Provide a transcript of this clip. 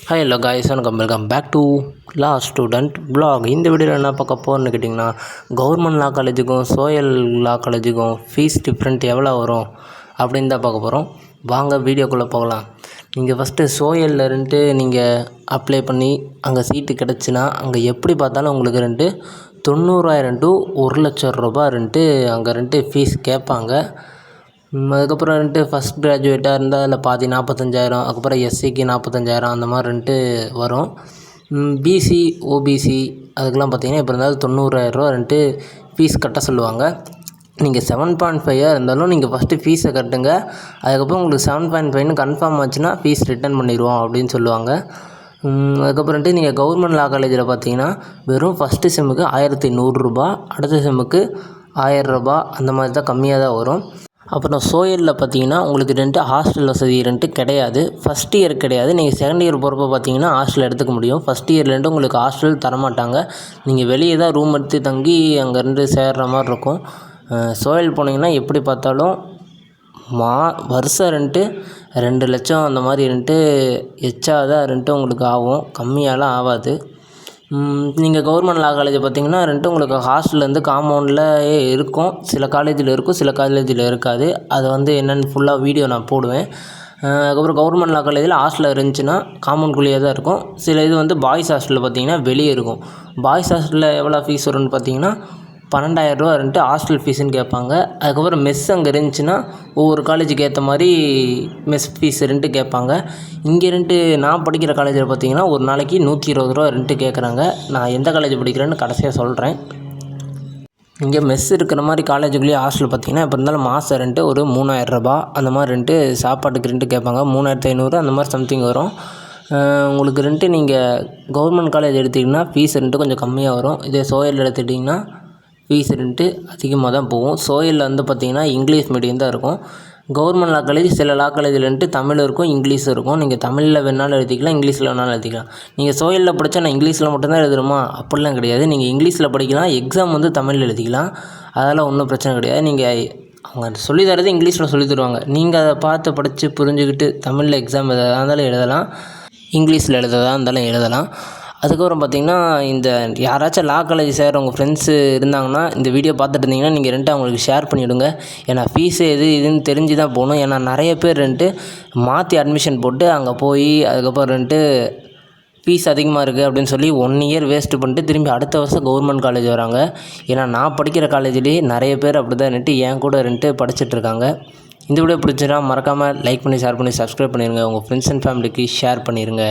Hi hello guys welcome back to law student blog. இந்த வீடியோவில் என்ன பார்க்க போகிறோன்னு கேட்டிங்கன்னா, கவர்மெண்ட் லா காலேஜுக்கும் சோயல் லா காலேஜுக்கும் ஃபீஸ் டிஃப்ரெண்ட் எவ்வளோ வரும் அப்படின்னு தான் பார்க்க போகிறோம். வாங்க வீடியோக்குள்ளே போகலாம். நீங்கள் ஃபஸ்ட்டு சோயல்லேருந்துட்டு நீங்கள் அப்ளை பண்ணி அங்கே சீட்டு கிடச்சின்னா அங்கே எப்படி பார்த்தாலும் உங்களுக்கு 90,000 to 1,00,000 ரூபா அங்கே ஃபீஸ் கேட்பாங்க. அதுக்கப்புறம் ஃபஸ்ட் கிராஜுவேட்டாக இருந்தால் அதில் பாதி 45,000, அதுக்கப்புறம் எஸ்சிக்கு 45,000 அந்த மாதிரி வரும். பிசி ஓபிசி அதுக்கெலாம் பார்த்திங்கன்னா இப்போ இருந்தாலும் 90,000 ரூபா ஃபீஸ் கட்ட சொல்லுவாங்க. நீங்கள் 7.5 இருந்தாலும் நீங்கள் ஃபஸ்ட்டு ஃபீஸை கட்டுங்க. அதுக்கப்புறம் உங்களுக்கு 7.5ன்னு கன்ஃபார்ம் ஆச்சுன்னா ஃபீஸ் ரிட்டர்ன் பண்ணிடுவோம் அப்படின்னு சொல்லுவாங்க. அதுக்கப்புறம்ட்டு நீங்கள் கவர்மெண்ட் லா காலேஜில் பார்த்தீங்கன்னா வெறும் ஃபஸ்ட்டு செம்முக்கு 1,100 ரூபா, அடுத்த செம்முக்கு 1000 ரூபா அந்த மாதிரி தான் கம்மியாக தான் வரும். அப்புறம் சோயலில் பார்த்தீங்கன்னா உங்களுக்கு ஹாஸ்டல் வசதி கிடையாது. ஃபஸ்ட் இயர் கிடையாது. நீங்கள் செகண்ட் இயர் போகிறப்ப பார்த்தீங்கன்னா ஹாஸ்டல் எடுத்துக்க முடியும். ஃபஸ்ட் இயர்லேருந்து உங்களுக்கு ஹாஸ்டல் தரமாட்டாங்க. நீங்கள் வெளியே தான் ரூம் எடுத்து தங்கி அங்கேருந்து சேர்கிற மாதிரி இருக்கும். சோயல் போனீங்கன்னா எப்படி பார்த்தாலும் வருஷம் 2 லட்சம் அந்த மாதிரி எச்சா தான் உங்களுக்கு ஆகும். கம்மியாலாம் ஆகாது. நீங்கள் கவர்மெண்ட் லா காலேஜை பார்த்தீங்கன்னா உங்களுக்கு ஹாஸ்டல் காம்பவுண்டில் இருக்கும். சில காலேஜில் இருக்கும், சில காலேஜில் இருக்காது. அது என்னென்னு ஃபுல்லாக வீடியோ நான் போடுவேன். அதுக்கப்புறம் கவர்மெண்ட் லா காலேஜில் ஹாஸ்டலில் இருந்துச்சுன்னா காம்பவுண்ட்குள்ளேயே தான் இருக்கும். சில இது பாய்ஸ் ஹாஸ்டலில் பார்த்தீங்கன்னா வெளியே இருக்கும். பாய்ஸ் ஹாஸ்டலில் எவ்வளோ ஃபீஸ் வரும்னு பார்த்தீங்கன்னா 12,000 ரூபா ஹாஸ்டல் ஃபீஸுன்னு கேட்பாங்க. அதுக்கப்புறம் மெஸ் அங்கே இருந்துச்சுன்னா ஒவ்வொரு காலேஜுக்கு ஏற்ற மாதிரி மெஸ் ஃபீஸ் கேட்பாங்க. இங்கே நான் படிக்கிற காலேஜில் பார்த்தீங்கன்னா ஒரு நாளைக்கு 120 ரூபா கேட்குறாங்க. நான் எந்த காலேஜ் படிக்கிறேன்னு கடைசியாக சொல்கிறேன். இங்கே மெஸ் இருக்கிற மாதிரி காலேஜுக்குள்ளேயே ஹாஸ்டல் பார்த்தீங்கன்னா இப்போ இருந்தாலும் மாதம் ஒரு 3,000 ரூபா அந்த மாதிரி சாப்பாட்டுக்கு கேட்பாங்க. 3,500 அந்த மாதிரி சம்திங் வரும். உங்களுக்கு நீங்கள் கவர்மெண்ட் காலேஜ் எடுத்திங்கன்னா ஃபீஸ் கொஞ்சம் கம்மியாக வரும். இதே சோயல் எடுத்துக்கிட்டிங்கன்னா ஃபீஸ் அதிகமாக தான் போகும். சோயலில் பார்த்தீங்கன்னா இங்கிலீஷ் மீடியம் தான் இருக்கும். கவர்மெண்ட் லா காலேஜ் சில லா காலேஜில் தமிழ் இருக்கும், இங்கிலீஷும் இருக்கும். நீங்கள் தமிழில் வேணாலும் எழுதிக்கலாம், இங்கிலீஷில் வேணாலும் எழுதிக்கலாம். நீங்கள் சோயலில் படித்தா நான் இங்கிலீஷில் மட்டும்தான் எழுதணுமா அப்படிலாம் கிடையாது. நீங்கள் இங்கிலீஷில் படிக்கலாம், எக்ஸாம் தமிழில் எழுதிக்கலாம். அதெல்லாம் ஒன்றும் பிரச்சனை கிடையாது. நீங்கள் அவங்க சொல்லி தரது இங்கிலீஷில் சொல்லி தருவாங்க. நீங்கள் அதை பார்த்து படித்து புரிஞ்சுக்கிட்டு தமிழில் எக்ஸாம் எதாக இருந்தாலும் எழுதலாம், இங்கிலீஷில் எழுதுறதா இருந்தாலும் எழுதலாம். அதுக்கப்புறம் பார்த்திங்கன்னா இந்த யாராச்சும் லா காலேஜ் சேர உங்கள் ஃப்ரெண்ட்ஸு இருந்தாங்கன்னா இந்த வீடியோ பார்த்துட்டு இருந்தீங்கன்னா நீங்கள் அவங்களுக்கு ஷேர் பண்ணிவிடுங்க. ஏன்னா ஃபீஸு இதுன்னு தெரிஞ்சு தான் போகணும். ஏன்னா நிறைய பேர் மாற்றி அட்மிஷன் போட்டு அங்கே போய் அதுக்கப்புறம் ஃபீஸ் அதிகமாக இருக்குது அப்படின்னு சொல்லி 1 இயர் வேஸ்ட்டு பண்ணிட்டு திரும்பி அடுத்த வருஷம் கவர்மெண்ட் காலேஜ் வராங்க. ஏன்னா நான் படிக்கிற காலேஜ்லேயே நிறைய பேர் அப்படி தான் என் கூட படிச்சுட்ருக்காங்க. இந்த வீடியோ பிடிச்சினா மறக்காமல் லைக் பண்ணி, ஷேர் பண்ணி, சப்ஸ்கிரைப் பண்ணிடுங்க. உங்கள் ஃப்ரெண்ட்ஸ் அண்ட் ஃபேமிலிக்கு ஷேர் பண்ணிடுங்க.